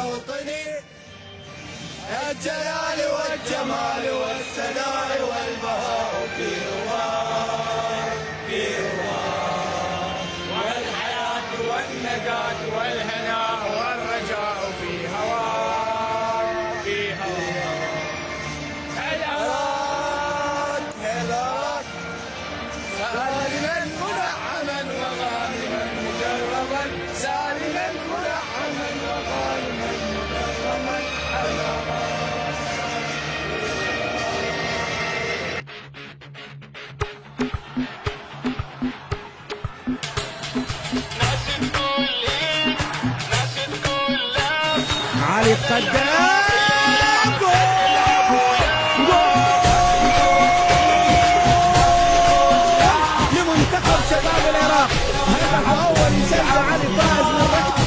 موطني يا الجلال والجمال والثناء والبهاء في رواق في رواق، والحياة والنجاة والهناء والرجاء في هواك في هواك. هلاك هلاك سالما منعما وغانما مجرما، سالما منعما وغانما مجرما أماما. علي القدام لمنتخب شباب العراق. هدف اول يسجل علي فاز من ركله.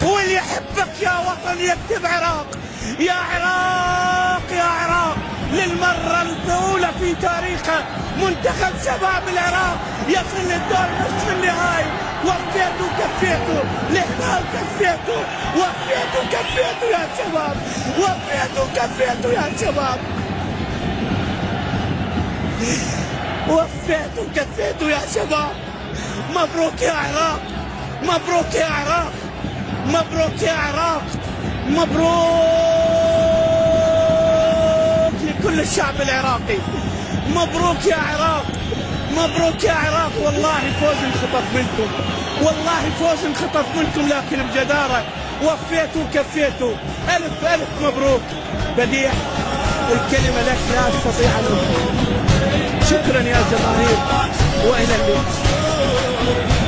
واللي يحبك يا وطن يكتب عراق. يا عراق يا عراق، للمرة الأولى في تاريخه منتخب شباب العراق يصل للدور نصف النهائي. وفيتوا كفيتوا لهنا وكفيتوا، وفيتوا كفيتوا يا شباب، وفيتوا كفيتوا يا شباب، وفيتوا كفيتوا يا شباب. مبروك يا عراق، مبروك يا عراق، مبروك يا عراق، مبروك لكل الشعب العراقي. مبروك يا عراق، مبروك يا عراق. والله فوز انخطف منكم، والله فوز انخطف منكم، لكن بجدارة وفيتوا وكفيتوا. ألف ألف مبروك. بديع، الكلمة لك لا أستطيع أن أقول. شكرا يا جماهير، وإلى اللقاء.